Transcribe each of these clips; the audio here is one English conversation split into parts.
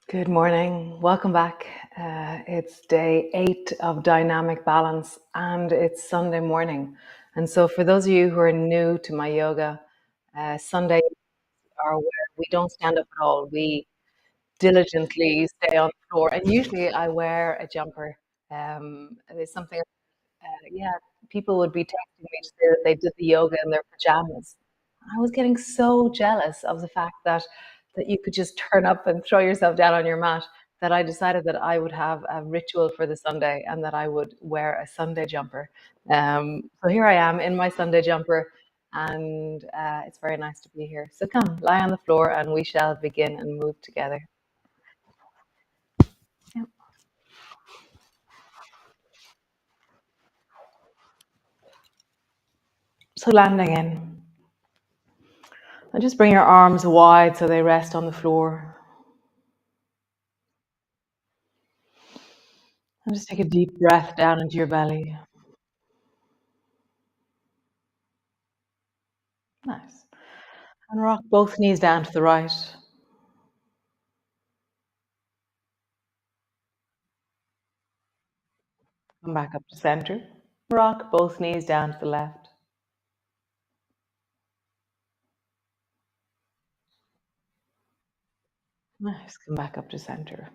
Good morning. Welcome back. It's day 8 of dynamic balance and it's Sunday morning. And so, for those of you who are new to my yoga, Sundays are where we don't stand up at all. We diligently stay on the floor. And usually, I wear a jumper. There's something, yeah, people would be texting me to say that they did the yoga in their pajamas. I was getting so jealous of the fact that you could just turn up and throw yourself down on your mat that I decided that I would have a ritual for the Sunday and that I would wear a Sunday jumper. So here I am in my Sunday jumper, and it's very nice to be here. So come, lie on the floor, and we shall begin and move together. Yep. So landing in, and just bring your arms wide so they rest on the floor. And just take a deep breath down into your belly. Nice. And rock both knees down to the right. Come back up to center. Rock both knees down to the left. Nice. Come back up to center.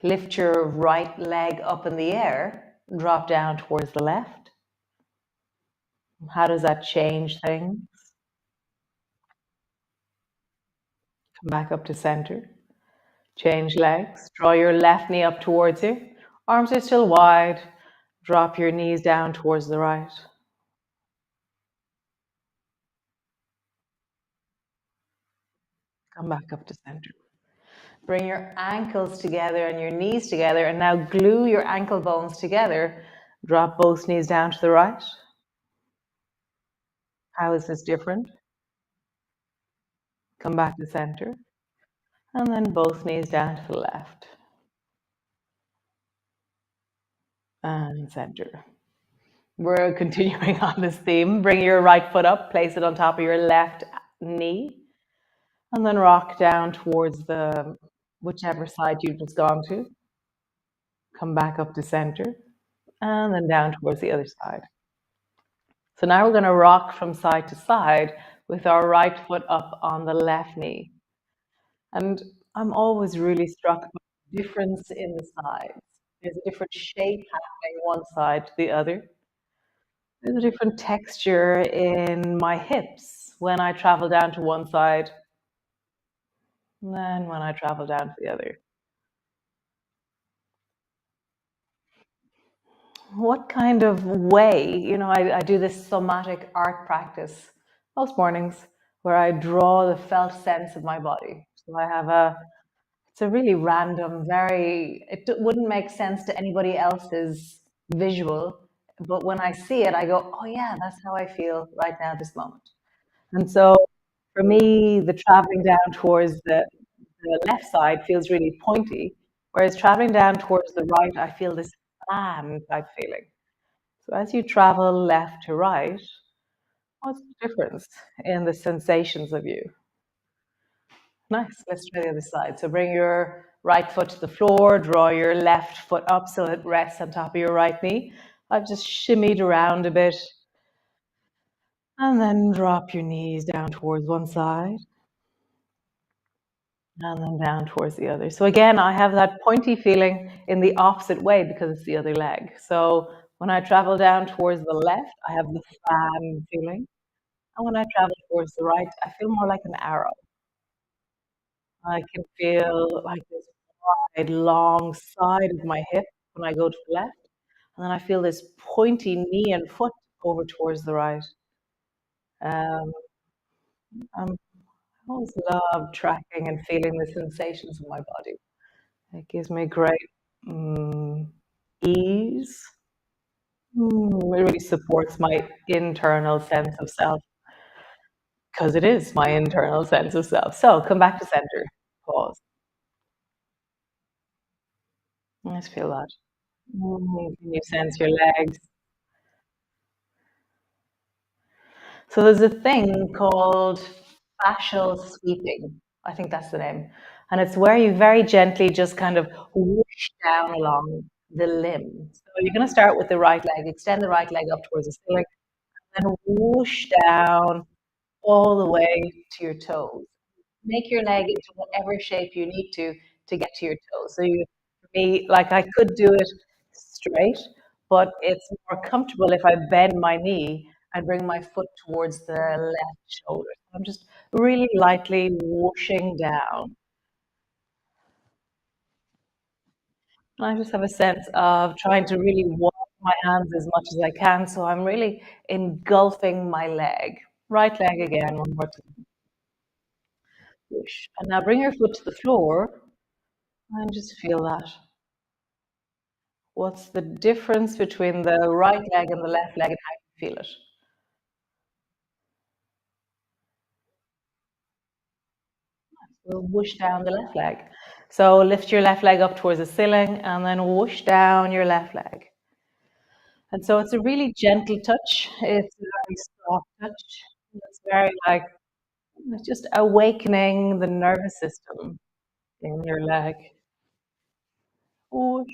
Lift your right leg up in the air. Drop down towards the left. How does that change things? Come back up to center. Change legs. Draw your left knee up towards you. Arms are still wide. Drop your knees down towards the right. Come back up to center. Bring your ankles together and your knees together, and now glue your ankle bones together. Drop both knees down to the right. How is this different? Come back to center, and then both knees down to the left. And center. We're continuing on this theme. Bring your right foot up, place it on top of your left knee, and then rock down towards the whichever side you've just gone to. Come back up to center, and then down towards the other side. So now we're going to rock from side to side with our right foot up on the left knee. And I'm always really struck by the difference in the sides. There's a different shape happening one side to the other. There's a different texture in my hips when I travel down to one side than when I travel down to the other. What kind of way, I do this somatic art practice most mornings where I draw the felt sense of my body. So it's a really random, wouldn't make sense to anybody else's visual, but when I see it, I go, oh yeah, that's how I feel right now, this moment. And so for me, the traveling down towards the left side feels really pointy, whereas traveling down towards the right, I feel this fan type feeling. So as you travel left to right, what's the difference in the sensations of you? Nice. Let's try the other side. So bring your right foot to the floor, draw your left foot up so it rests on top of your right knee. I've just shimmied around a bit. And then drop your knees down towards one side and then down towards the other. So again, I have that pointy feeling in the opposite way because it's the other leg. So when I travel down towards the left, I have the fan feeling. And when I travel towards the right, I feel more like an arrow. I can feel like this wide, long side of my hip when I go to the left. And then I feel this pointy knee and foot over towards the right. Um, I'm, I always love tracking and feeling the sensations of my body. It gives me great mm, ease. It really supports my internal sense of self because it is my internal sense of self. So come back to center. Pause. Let's feel that. Can you sense your legs? So there's a thing called fascial sweeping. I think that's the name. And it's where you very gently just kind of whoosh down along the limb. So you're going to start with the right leg, extend the right leg up towards the ceiling, and whoosh down all the way to your toes. Make your leg into whatever shape you need to get to your toes. So you, for me, like I could do it straight, but it's more comfortable if I bend my knee and bring my foot towards the left shoulder. I'm just really lightly whooshing down. And I just have a sense of trying to really walk my hands as much as I can. So I'm really engulfing my leg. Right leg again, one more time. Whoosh. And now bring your foot to the floor and just feel that. What's the difference between the right leg and the left leg and how you feel it? So whoosh down the left leg. So lift your left leg up towards the ceiling and then whoosh down your left leg. And so it's a really gentle touch. It's a very soft touch. It's very like it's just awakening the nervous system in your leg. Whoosh,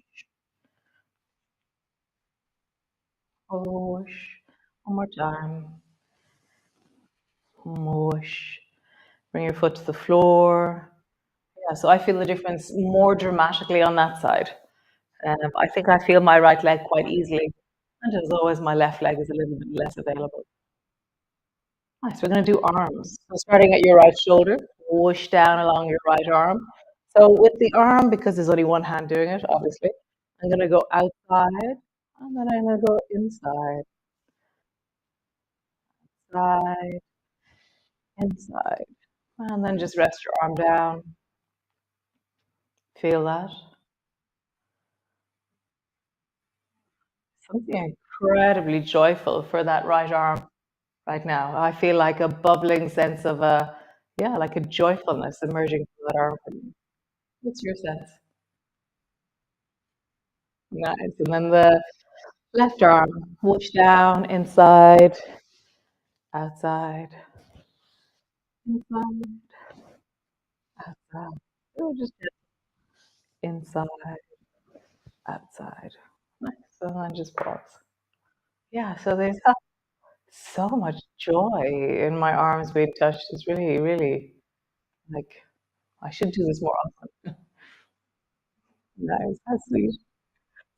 whoosh. One more time. Whoosh. Bring your foot to the floor. Yeah, so I feel the difference more dramatically on that side. I think I feel my right leg quite easily. And as always, my left leg is a little bit less available. Nice, we're going to do arms. So starting at your right shoulder, whoosh down along your right arm. So with the arm, because there's only one hand doing it, obviously, I'm going to go outside, and then I'm going to go inside, side, inside. And then just rest your arm down. Feel that. Something incredibly joyful for that right arm right now. I feel like a bubbling sense of a, yeah, like a joyfulness emerging from that arm. What's your sense? Nice. And then the left arm, push down, inside, outside, inside, outside. Oh, just inside, outside. Nice. And then just pause. Yeah, so there's so much joy in my arms being touched. It's really, really like I should do this more often. Nice. That's sweet.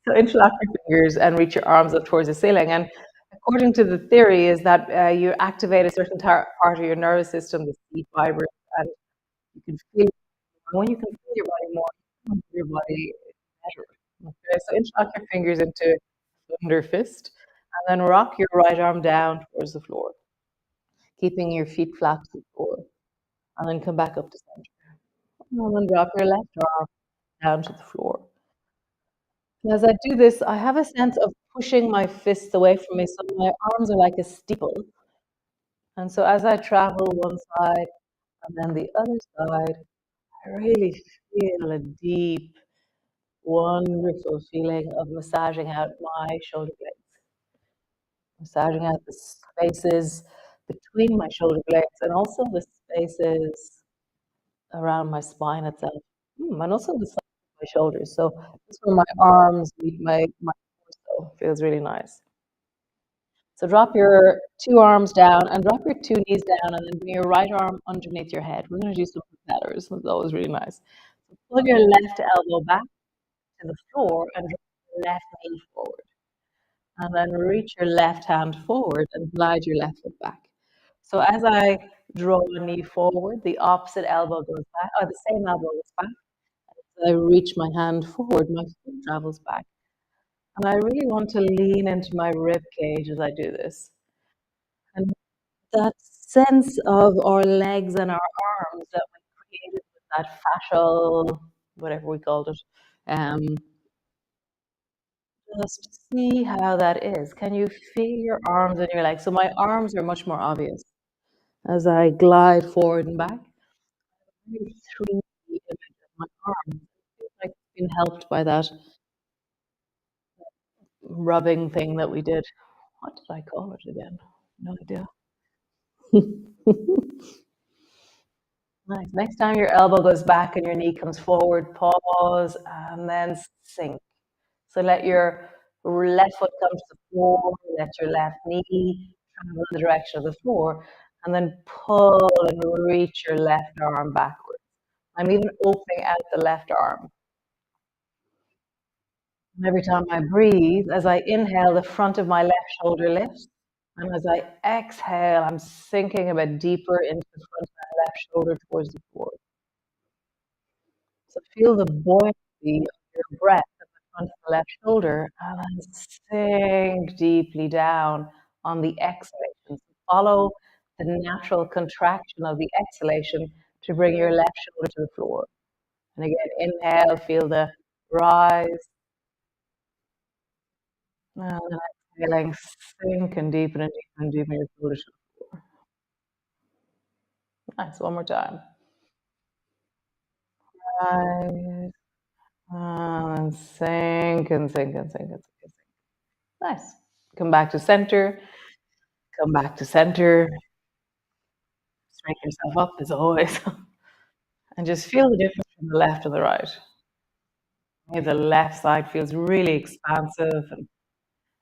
So interlock your fingers and reach your arms up towards the ceiling. And according to the theory, is that you activate a certain part of your nervous system, the sleep fibers, and you can feel when you can feel your body more, you can feel your body better. Okay, so interlock your fingers into thunder fist, and then rock your right arm down towards the floor, keeping your feet flat to the floor, and then come back up to center. And then drop your left arm down to the floor. And as I do this, I have a sense of pushing my fists away from me, so my arms are like a steeple. And so as I travel one side and then the other side, I really feel a deep, wonderful feeling of massaging out my shoulder blades, massaging out the spaces between my shoulder blades and also the spaces around my spine itself, and also the side of my shoulders. So this is where my arms meet my torso. Feels really nice. So drop your two arms down and drop your two knees down and then bring your right arm underneath your head. We're going to do some propellers. That's always really nice. So pull your left elbow back to the floor and drop your left knee forward. And then reach your left hand forward and glide your left foot back. So as I draw a knee forward, the opposite elbow goes back, or the same elbow goes back. As I reach my hand forward, my foot travels back. And I really want to lean into my rib cage as I do this. And that sense of our legs and our arms that we created with that fascial, whatever we called it, um, just see how that is. Can you feel your arms and your legs? So my arms are much more obvious as I glide forward and back. Really 3D image of my arms. It feels like it's been helped by that rubbing thing that we did. What did I call it again? No idea. Nice. Next time your elbow goes back and your knee comes forward, pause and then sink. So let your left foot come to the floor, let your left knee travel in the direction of the floor, and then pull and reach your left arm backwards. I'm even opening out the left arm. And every time I breathe, as I inhale, the front of my left shoulder lifts. And as I exhale, I'm sinking a bit deeper into the front of my left shoulder towards the floor. So feel the buoyancy of your breath at the front of the left shoulder and then sink deeply down on the exhalation. So follow the natural contraction of the exhalation to bring your left shoulder to the floor. And again, inhale, feel the rise. And then exhaling, sink and deepen and deepen and deepen your shoulder to the floor. Nice. One more time. Rise. And sink and sink and sink and sink and sink. Nice. Come back to center. Come back to center. Straighten yourself up as always. And just feel the difference from the left and the right. Okay, the left side feels really expansive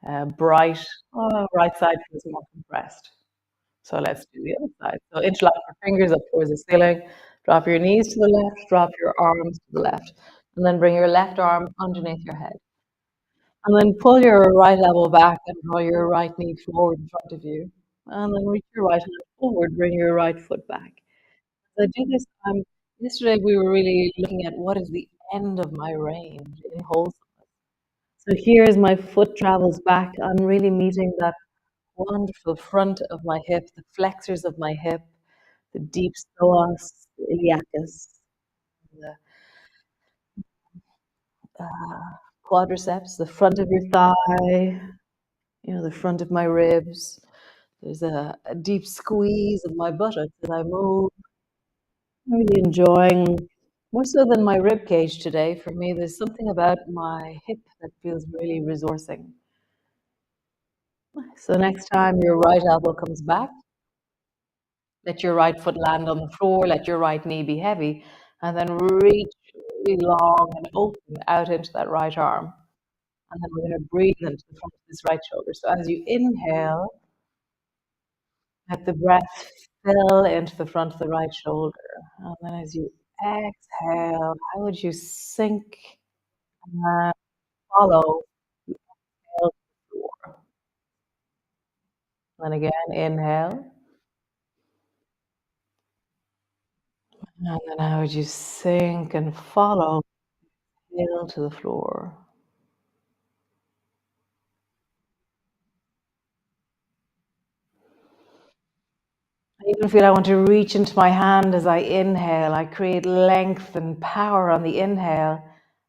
and bright. Oh, right side feels more compressed. So let's do the other side. So interlock your fingers up towards the ceiling. Drop your knees to the left. Drop your arms to the left. And then bring your left arm underneath your head. And then pull your right elbow back and draw your right knee forward in front of you. And then reach your right hand forward, bring your right foot back. As I do this, yesterday we were really looking at what is the end of my range in wholesomeness. So here as my foot travels back, I'm really meeting that wonderful front of my hip, the flexors of my hip, the deep psoas, the iliacus, the quadriceps, the front of your thigh, the front of my ribs. There's a deep squeeze of my buttocks as I move. I'm really enjoying, more so than my rib cage today. For me, there's something about my hip that feels really resourcing. So next time your right elbow comes back, let your right foot land on the floor, let your right knee be heavy, and then reach really long and open out into that right arm. And then we're going to breathe into the front of this right shoulder. So as you inhale, let the breath fill into the front of the right shoulder. And then as you exhale, how would you sink and follow the exhale to the floor? And again, inhale. And then how would you sink and follow the exhale to the floor? I even feel I want to reach into my hand as I inhale. I create length and power on the inhale,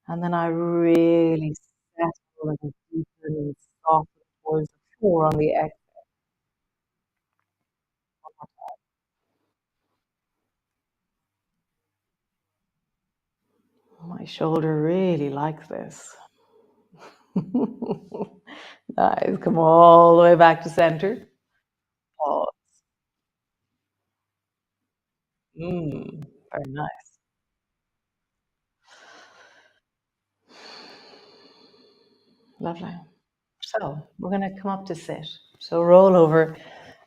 and then I really settle and deepen and soften towards the floor on the exhale. My shoulder really likes this. Nice. Come all the way back to center. Pause. Very nice. Lovely. So we're going to come up to sit. So roll over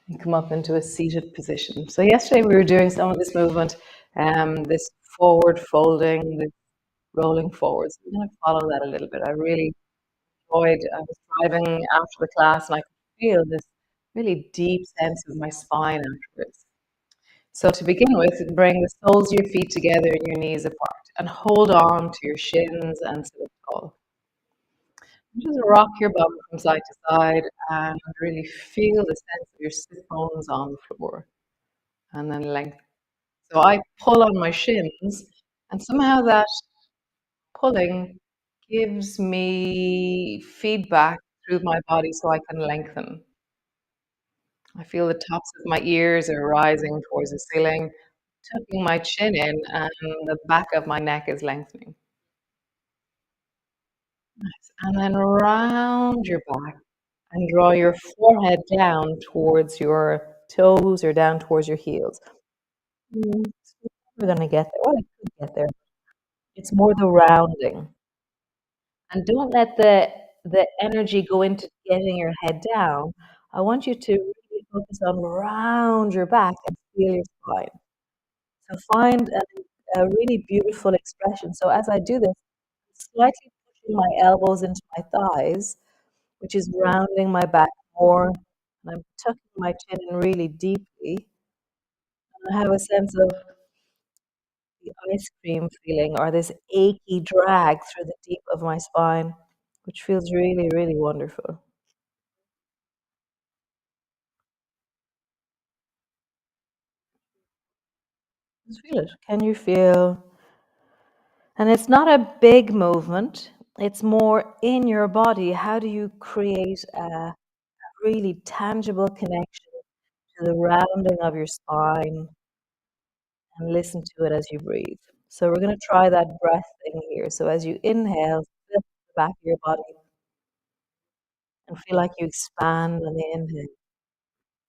and come up into a seated position. So yesterday we were doing some of this movement, this forward folding, this rolling forwards. I'm going to follow that a little bit. I really enjoyed. I was driving after the class and I could feel this really deep sense of my spine afterwards. So to begin with, bring the soles of your feet together and your knees apart, and hold on to your shins and sit up tall. Just rock your bum from side to side and really feel the sense of your sit bones on the floor, and then lengthen. So I pull on my shins, and somehow that pulling gives me feedback through my body so I can lengthen. I feel the tops of my ears are rising towards the ceiling, tucking my chin in, and the back of my neck is lengthening. Nice. And then round your back and draw your forehead down towards your toes or down towards your heels. we're going to get there. Well, I could get there. It's more the rounding. And don't let the energy go into getting your head down. I want you to really focus on round your back and feel your spine. So find a really beautiful expression. So as I do this, I'm slightly pushing my elbows into my thighs, which is rounding my back more. And I'm tucking my chin in really deeply. And I have a sense of the ice cream feeling or this achy drag through the deep of my spine, which feels really, really wonderful. Just feel it. Can you feel? And it's not a big movement, it's more in your body. How do you create a really tangible connection to the rounding of your spine and listen to it as you breathe? So, we're going to try that breath thing here. So, as you inhale, feel the back of your body and feel like you expand on the inhale.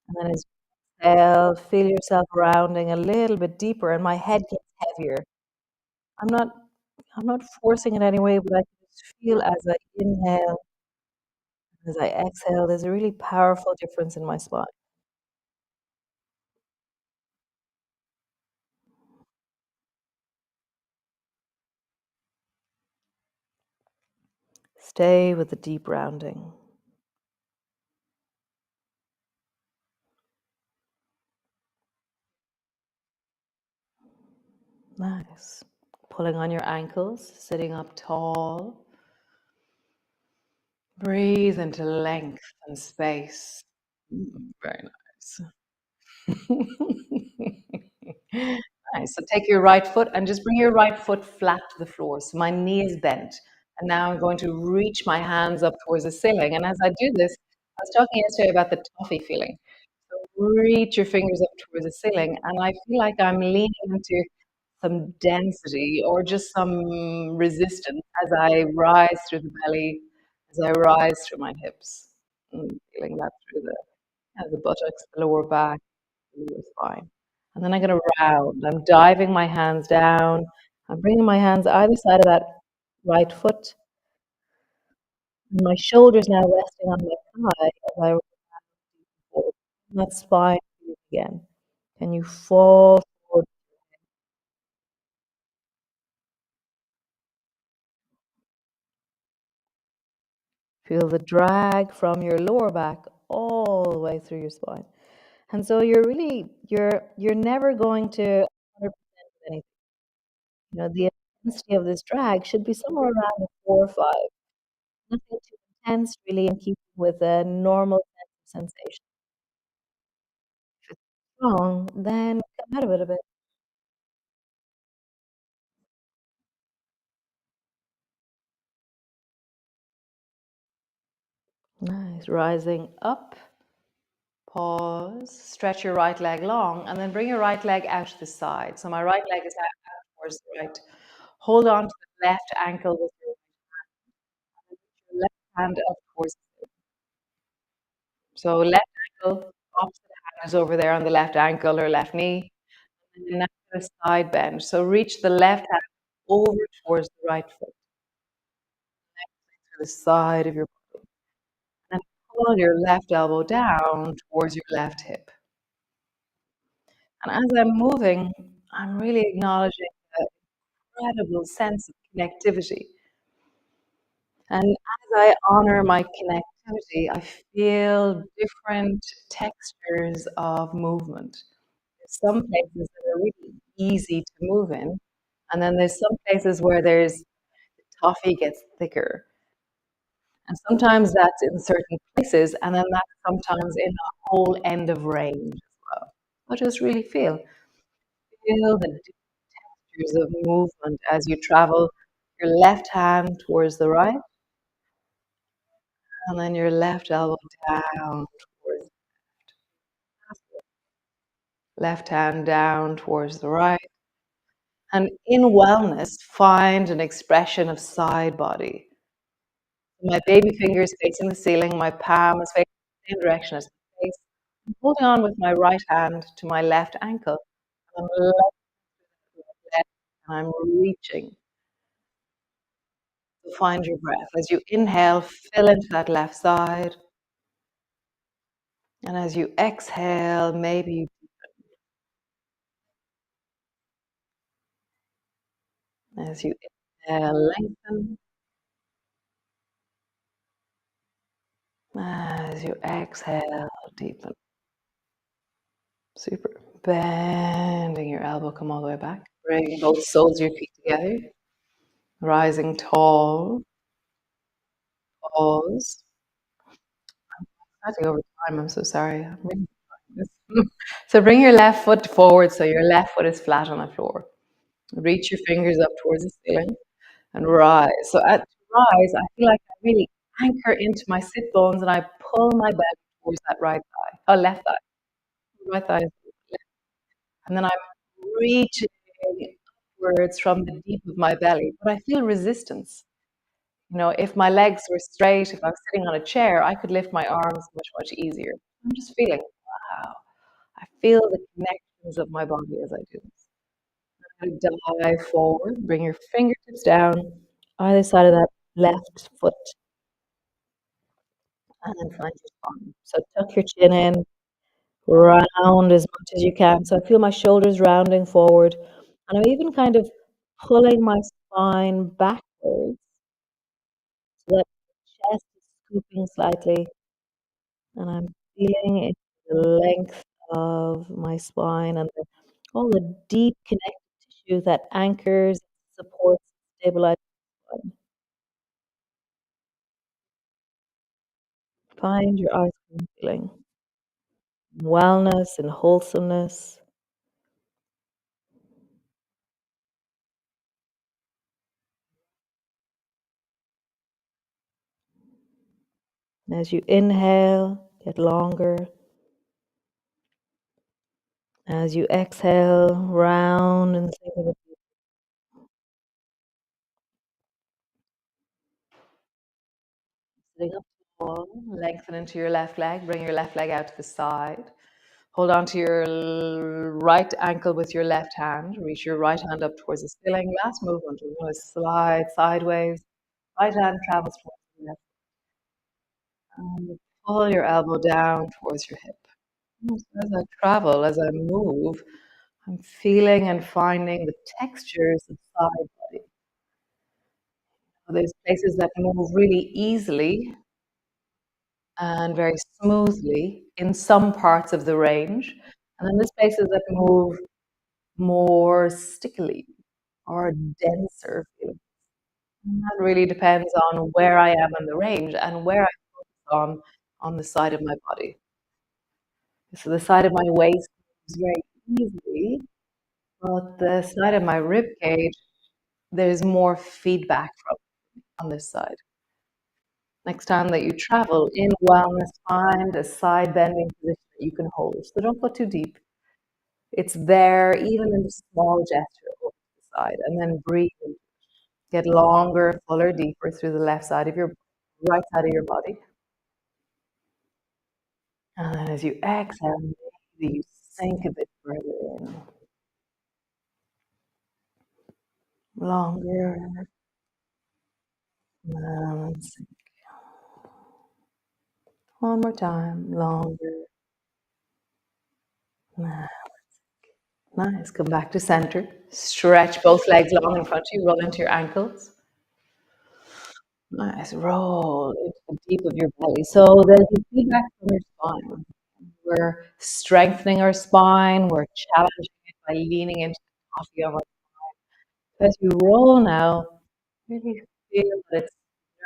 And then as you exhale, feel yourself rounding a little bit deeper, and my head gets heavier. I'm not I'm not forcing it anyway, but I can just feel as I inhale, as I exhale, there's a really powerful difference in my spine. Stay with the deep rounding. Nice. Pulling on your ankles, sitting up tall. Breathe into length and space. Very nice. Nice. So take your right foot and just bring your right foot flat to the floor. So my knee is bent. And now I'm going to reach my hands up towards the ceiling. And as I do this, I was talking yesterday about the toffee feeling. So reach your fingers up towards the ceiling. And I feel like I'm leaning into some density or just some resistance as I rise through the belly, as I rise through my hips. And feeling that through the buttocks, the lower back, the lower spine. And then I'm going to round. I'm diving my hands down. I'm bringing my hands either side of that right foot. And my shoulders now resting on my thigh as I round forward. That spine again. Can you fall forward? Feel the drag from your lower back all the way through your spine. And so you're never going to 100% anything. You know, the intensity of this drag should be somewhere around a 4 or 5. Nothing too intense, really, in keeping with a normal sense of sensation. If it's strong, then come out of it a bit. Nice. Rising up, pause, stretch your right leg long, and then bring your right leg out to the side. So my right leg is out towards the right. Hold on to the left ankle with your left hand up towards. So left ankle, opposite hand is over there on the left ankle or left knee. And then now a side bend. So reach the left hand over towards the right foot to the side of your body. And pull your left elbow down towards your left hip. And as I'm moving, I'm really acknowledging the incredible sense of connectivity. And as I honor my connectivity, I feel different textures of movement. There's some places that are really easy to move in, and then there's some places where there's the toffee gets thicker. And sometimes that's in certain places, and then that's sometimes in a whole end of range as well. So just really feel the textures of movement as you travel your left hand towards the right, and then your left elbow down towards left hand down towards the right. And in wellness, find an expression of side body. My baby finger is facing the ceiling, my palm is facing the same direction as my face. I'm holding on with my right hand to my left ankle. I'm I'm reaching to find your breath. As you inhale, fill into that left side. And as you exhale, maybe as you inhale, lengthen. As you exhale, deepen. Super. Bending your elbow, come all the way back. Bring both soles of your feet together. Rising tall. Pause. Starting over time, I'm so sorry. I'm really this. So bring your left foot forward so your left foot is flat on the floor. Reach your fingers up towards the ceiling and rise. So at rise, I feel like I really anchor into my sit bones and I pull my belly towards that right thigh. Oh, left thigh. Right thigh is left. And then I'm reaching upwards from the deep of my belly, but I feel resistance. If my legs were straight, if I was sitting on a chair, I could lift my arms much, much easier. I'm just feeling, wow, I feel the connections of my body as I do this. I'm going to dive forward, bring your fingertips down either side of that left foot, and then find your spine. So tuck your chin in, round as much as you can. So I feel my shoulders rounding forward, and I'm even kind of pulling my spine backwards so that the chest is scooping slightly. And I'm feeling into the length of my spine and all the deep connective tissue that anchors, supports, stabilizes the spine. Find your ice cream feeling, wellness and wholesomeness. And as you inhale, get longer. As you exhale, round and think of it sitting up tall. Lengthen into your left leg. Bring your left leg out to the side. Hold on to your right ankle with your left hand. Reach your right hand up towards the ceiling. Last movement. We're going to slide sideways. Right hand travels towards the left. And pull your elbow down towards your hip. So as I travel, as I move, I'm feeling and finding the textures of side body. There's places that move really easily and very smoothly in some parts of the range. And then there's places that move more stickily or denser feeling. And that really depends on where I am in the range and where I focus on the side of my body. So the side of my waist moves very easily, but the side of my rib cage, there's more feedback from on this side. Next time that you travel in wellness, find a side bending position that you can hold. So don't go too deep. It's there even in the small gesture over to the side, and then breathe. Get longer, fuller, deeper through the left side of your right side of your body. And then as you exhale, maybe you sink a bit further in. Longer. And sink. One more time. Longer. Nice. Come back to center. Stretch both legs long in front of you. Roll into your ankles. Nice. Roll into the deep of your belly. So there's feedback from your spine. We're strengthening our spine. We're challenging it by leaning into the coffee of our as you roll now, really feel that it's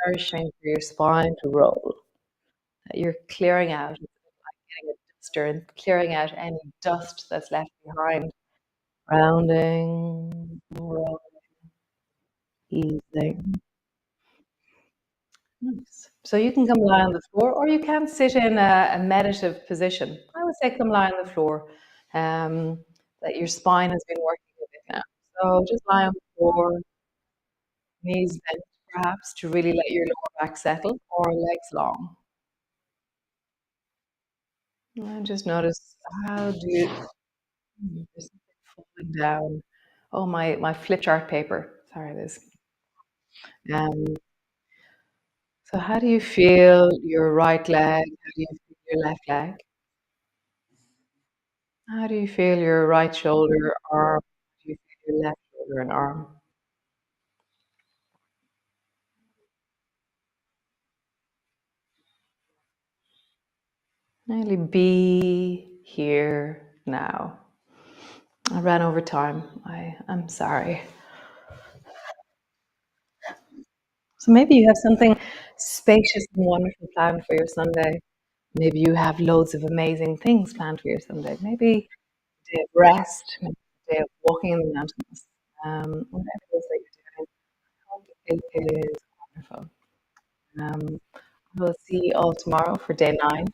nourishing for your spine to roll. That you're clearing out, it's like getting a duster and clearing out any dust that's left behind. Rounding, rolling, easing. Nice. So you can come lie on the floor, or you can sit in a meditative position. I would say come lie on the floor. That your spine has been working a bit now. So just lie on the floor, knees bent perhaps to really let your lower back settle, or legs long. And just notice how do you just falling down. Oh, my flip chart paper. Sorry, this. Um, so how do you feel your right leg? How do you feel your left leg? How do you feel your right shoulder, arm? How do you feel your left shoulder and arm? Really be here now. I ran over time. I'm sorry. So maybe you have something spacious and wonderful planned for your Sunday. Maybe you have loads of amazing things planned for your Sunday. Maybe a day of rest, maybe a day of walking in the mountains. Whatever it is that you're doing, I hope it is wonderful. We'll see you all tomorrow for day 9.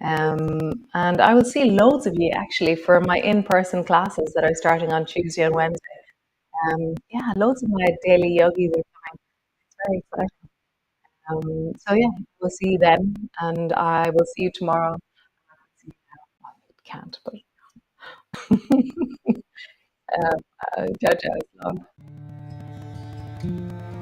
And I will see loads of you actually for my in-person classes that are starting on Tuesday and Wednesday. Yeah, loads of my daily yogis are coming. It's very exciting. So yeah, we'll see you then, and I will see you tomorrow. See you now. Well, it can't, but ciao, ciao. Love.